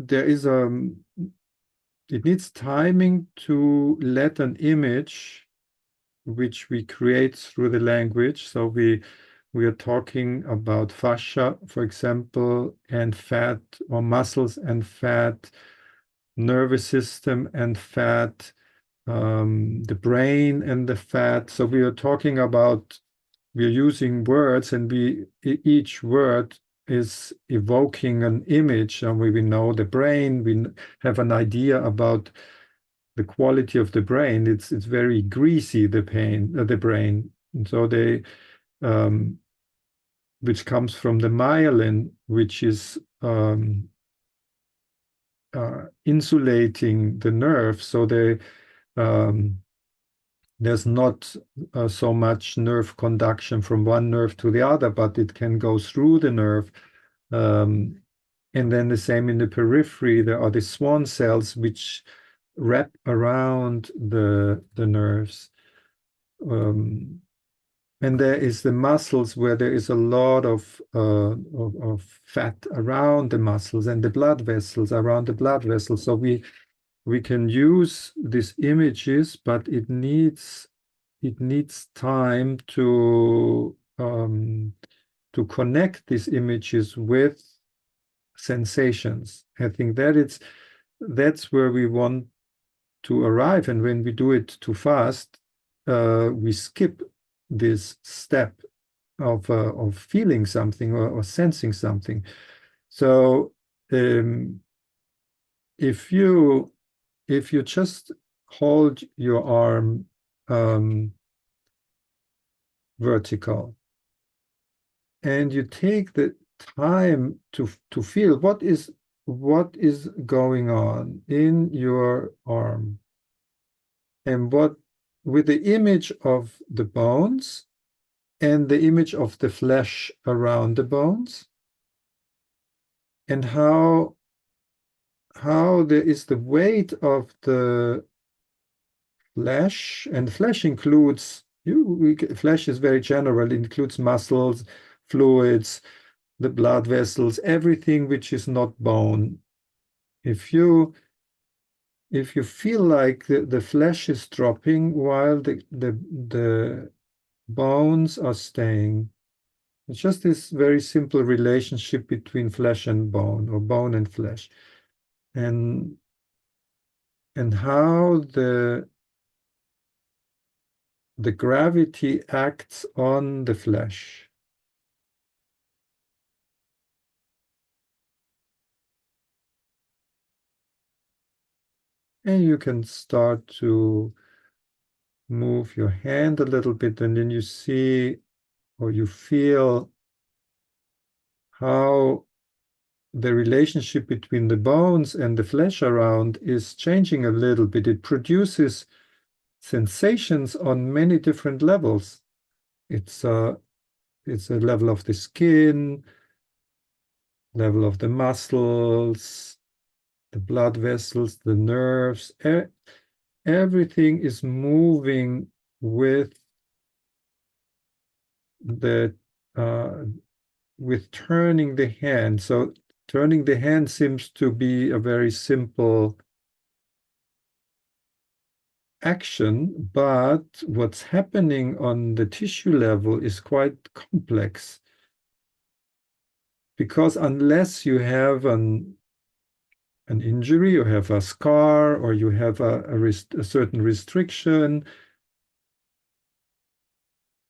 there is it needs timing to let an image which we create through the language. So we are talking about fascia, for example, and fat, or muscles and fat, nervous system and fat, the brain and the fat. So we are talking about, we are using words, and each word is evoking an image, and we know the brain, we have an idea about the quality of the brain. It's very greasy, the brain. And so which comes from the myelin, which is insulating the nerve. So there's not so much nerve conduction from one nerve to the other, but it can go through the nerve. And then the same in the periphery, there are the Schwann cells which wrap around the nerves. And there is the muscles, where there is a lot of fat around the muscles, and the blood vessels around the blood vessels. So we can use these images, but it needs time to connect these images with sensations. I think that's where we want to arrive. And when we do it too fast, we skip this step of feeling something, or sensing something. So if you just hold your arm vertical, and you take the time to feel what is going on in your arm, and what, with the image of the bones and the image of the flesh around the bones, and how there is the weight of the flesh. And flesh includes, flesh is very general, it includes muscles, fluids, the blood vessels, everything which is not bone. If you feel like the flesh is dropping while the bones are staying, it's just this very simple relationship between flesh and bone, or bone and flesh, and how the gravity acts on the flesh. And you can start to move your hand a little bit, and then you see, or you feel, how the relationship between the bones and the flesh around is changing a little bit. It produces sensations on many different levels. It's a level of the skin, level of the muscles, the blood vessels, the nerves. Everything is moving with with turning the hand. So turning the hand seems to be a very simple action, but what's happening on the tissue level is quite complex. Because unless you have an injury, you have a scar, or you have a certain restriction,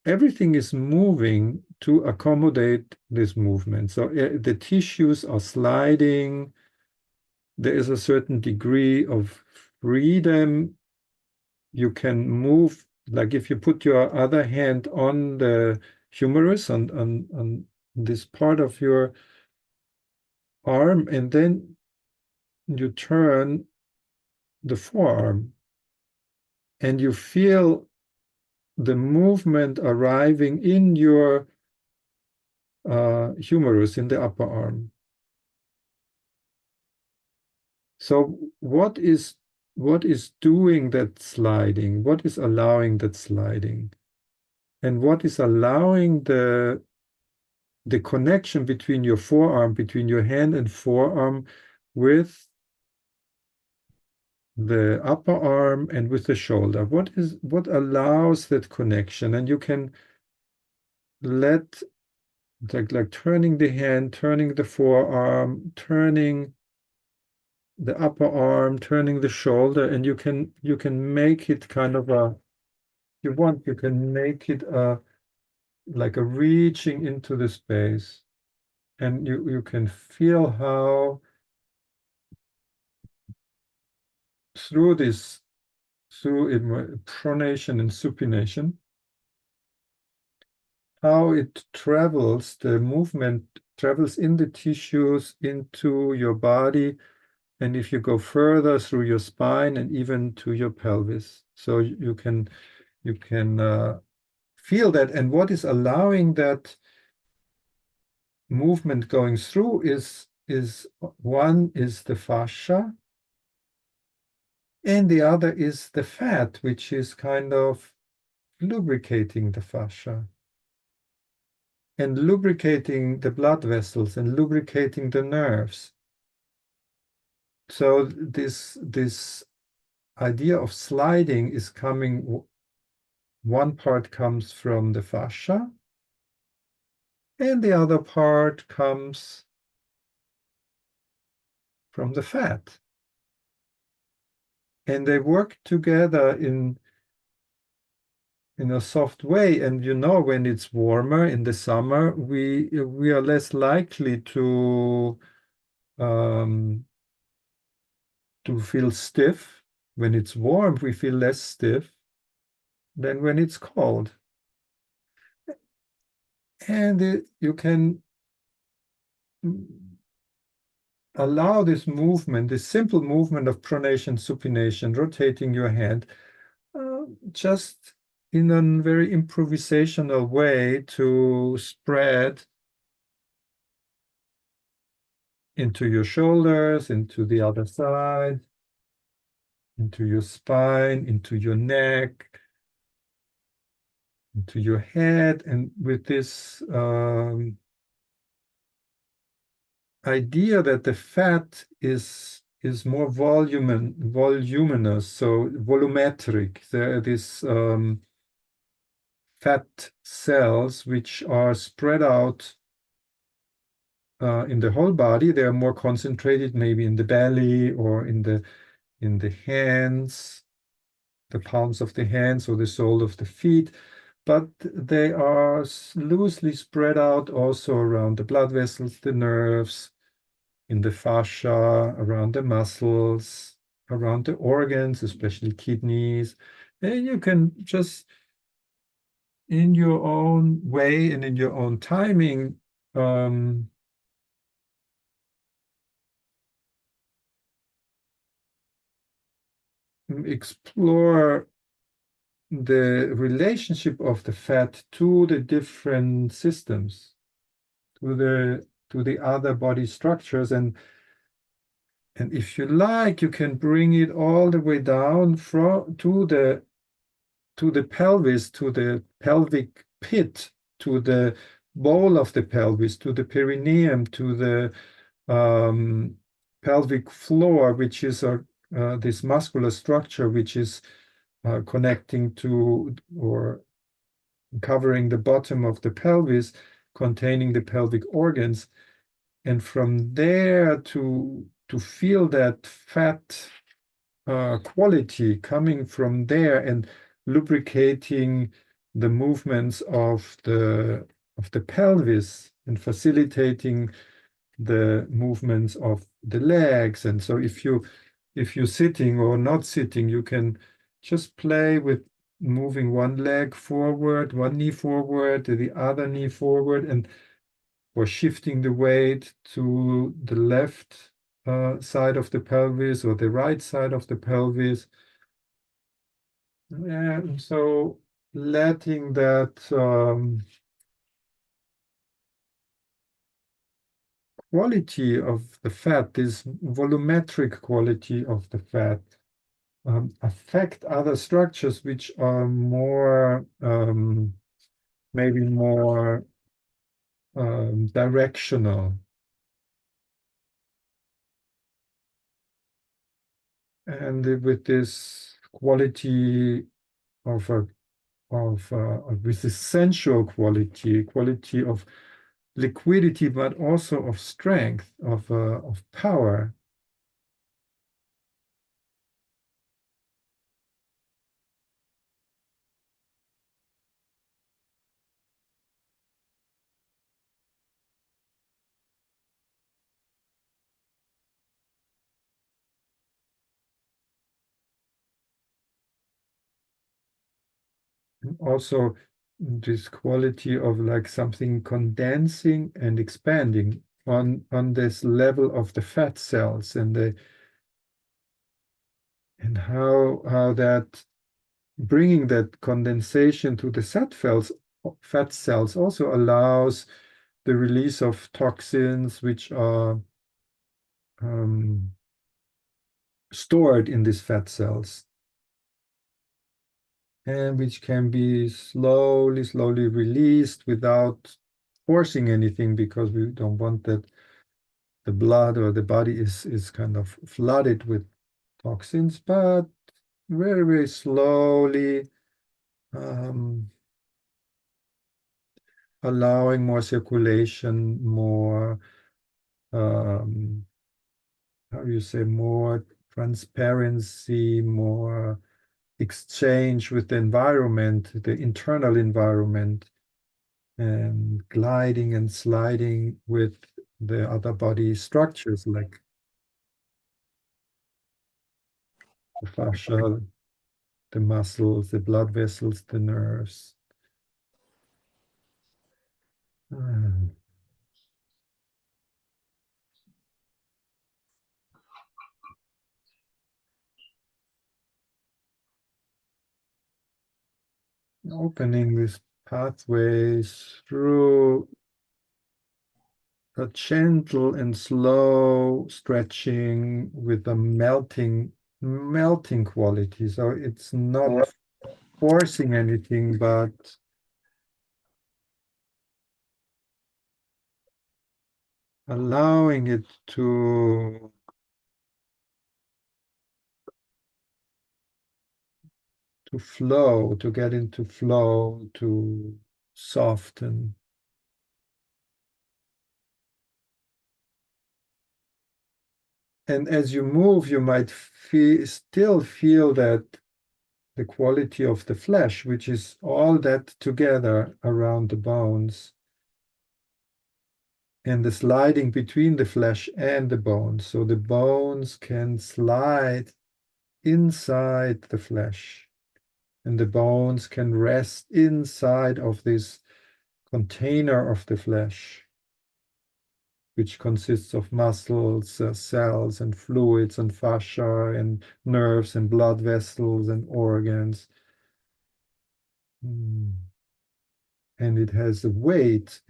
everything is moving to accommodate this movement. So the tissues are sliding. There is a certain degree of freedom. You can move, like if you put your other hand on the humerus, on this part of your arm, and then you turn the forearm, and you feel the movement arriving in your humerus, in the upper arm. So what is doing that sliding? What is allowing that sliding? And what is allowing the connection between your forearm, between your hand and forearm, with the upper arm and with the shoulder. What allows that connection? And you can let like turning the hand, turning the forearm, turning the upper arm, turning the shoulder, and you can make it kind of a, you can make it like a reaching into the space. And you can feel how through this, through pronation and supination, how it travels, the movement travels in the tissues into your body, and if you go further through your spine and even to your pelvis. So you can feel that, and what is allowing that movement going through is one is the fascia, and the other is the fat, which is kind of lubricating the fascia and lubricating the blood vessels and lubricating the nerves. So this idea of sliding is coming, one part comes from the fascia, and the other part comes from the fat. And they work together in a soft way. And when it's warmer in the summer, we are less likely um, to feel stiff. When it's warm, we feel less stiff than when it's cold. And you can allow this movement, this simple movement of pronation, supination, rotating your hand, just in a very improvisational way to spread into your shoulders, into the other side, into your spine, into your neck, into your head, and with this idea that the fat is more voluminous, so volumetric. There are these fat cells which are spread out in the whole body. They are more concentrated, maybe in the belly or in the hands, the palms of the hands or the sole of the feet, but they are loosely spread out also around the blood vessels, the nerves, in the fascia, around the muscles, around the organs, especially kidneys. And you can just, in your own way and in your own timing, explore the relationship of the fat to the different systems, to the other body structures, and if you like, you can bring it all the way down to the pelvis, to the pelvic pit, to the bowl of the pelvis, to the perineum, to the pelvic floor, which is this muscular structure which is connecting to or covering the bottom of the pelvis, containing the pelvic organs. And from there to feel that fat quality coming from there and lubricating the movements of the pelvis and facilitating the movements of the legs. And so if you're sitting or not sitting, you can just play with moving one leg forward, one knee forward, the other knee forward, and or shifting the weight to the left side of the pelvis or the right side of the pelvis. And so letting that quality of the fat, this volumetric quality of the fat, affect other structures which are more, maybe more directional. and with this quality of a with this sensual quality of liquidity, but also of strength, of power. And also this quality of like something condensing and expanding on this level of the fat cells and how that bringing that condensation to the fat cells also allows the release of toxins which are um, stored in these fat cells and which can be slowly released without forcing anything because we don't want that the blood or the body is kind of flooded with toxins, but very slowly um, allowing more circulation, more how do you say, more transparency, more exchange with the environment, the internal environment, and gliding and sliding with the other body structures like the fascia, the muscles, the blood vessels, the nerves. Mm. Opening these pathways through a gentle and slow stretching with a melting quality. So it's not forcing anything, but allowing it to flow, to get into flow, to soften. And as you move, you might still feel that the quality of the flesh, which is all that together around the bones, and the sliding between the flesh and the bones. So the bones can slide inside the flesh, and the bones can rest inside of this container of the flesh, which consists of muscles, cells, and fluids, and fascia, and nerves, and blood vessels, and organs. Mm. And it has the weight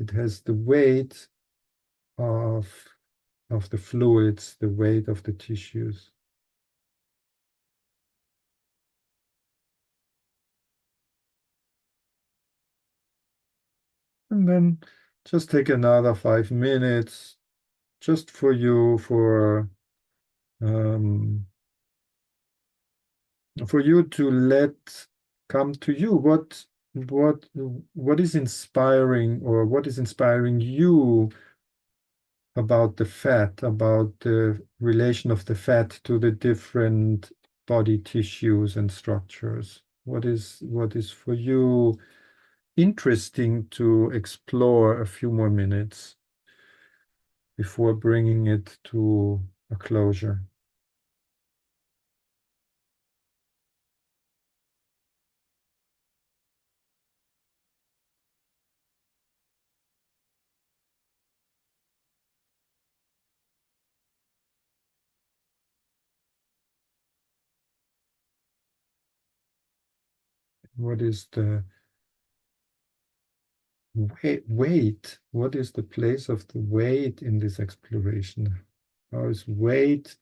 of the fluids, the weight of the tissues. And then just take another 5 minutes just for you, um, for you to let come to you what what is inspiring or what is inspiring you about the fat, about the relation of the fat to the different body tissues and structures. What is for you interesting to explore a few more minutes before bringing it to a closure? What is the weight? What is the place of the weight in this exploration? How is weight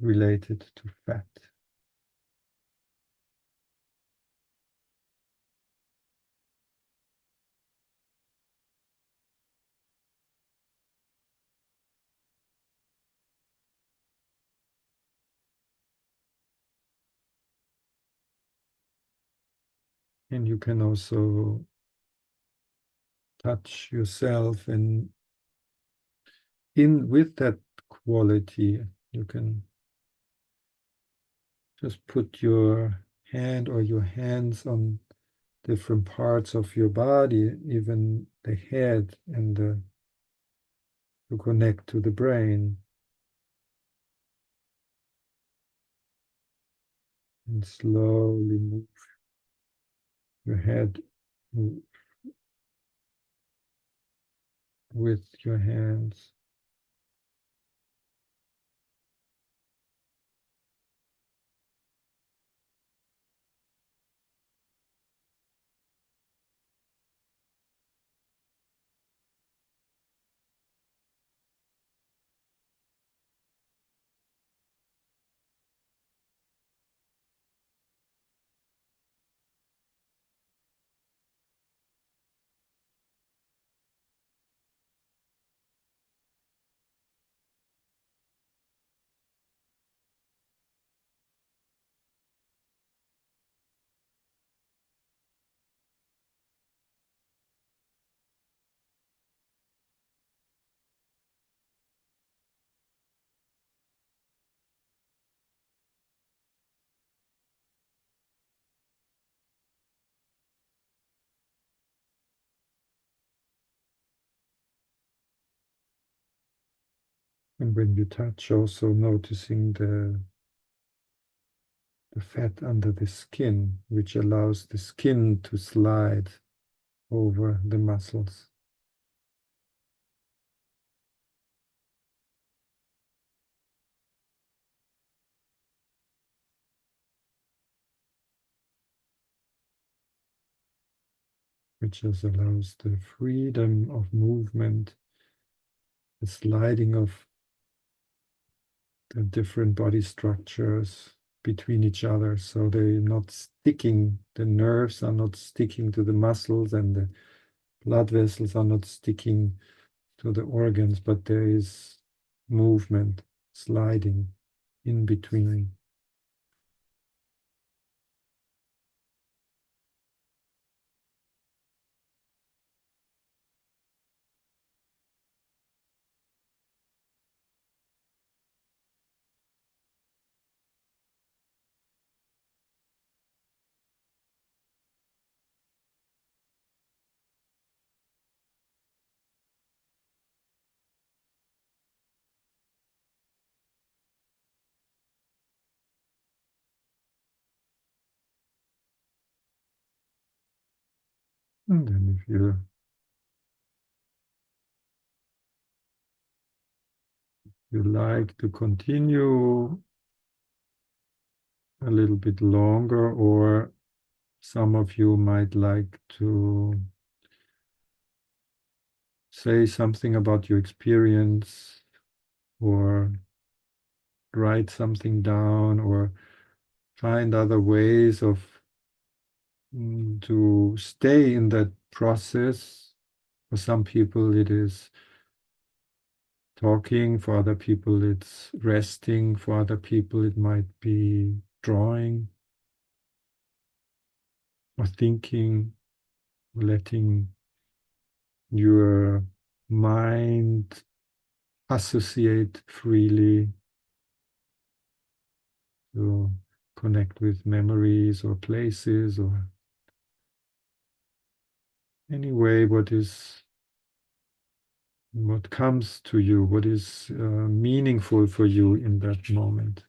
related to fat? And you can also touch yourself, and in with that quality, you can just put your hand or your hands on different parts of your body, even the head, and to connect to the brain. And slowly move your head with your hands. And when you touch, also noticing the fat under the skin, which allows the skin to slide over the muscles. Which just allows the freedom of movement, the sliding of the different body structures between each other, so they're not sticking, the nerves are not sticking to the muscles, and the blood vessels are not sticking to the organs, but there is movement, sliding in between. And then if you like to continue a little bit longer, or some of you might like to say something about your experience, or write something down, or find other ways of to stay in that process. For some people, it is talking. For other people, it's resting. For other people, it might be drawing or thinking, letting your mind associate freely, to connect with memories or places, or anyway, what comes to you, what is meaningful for you in that moment.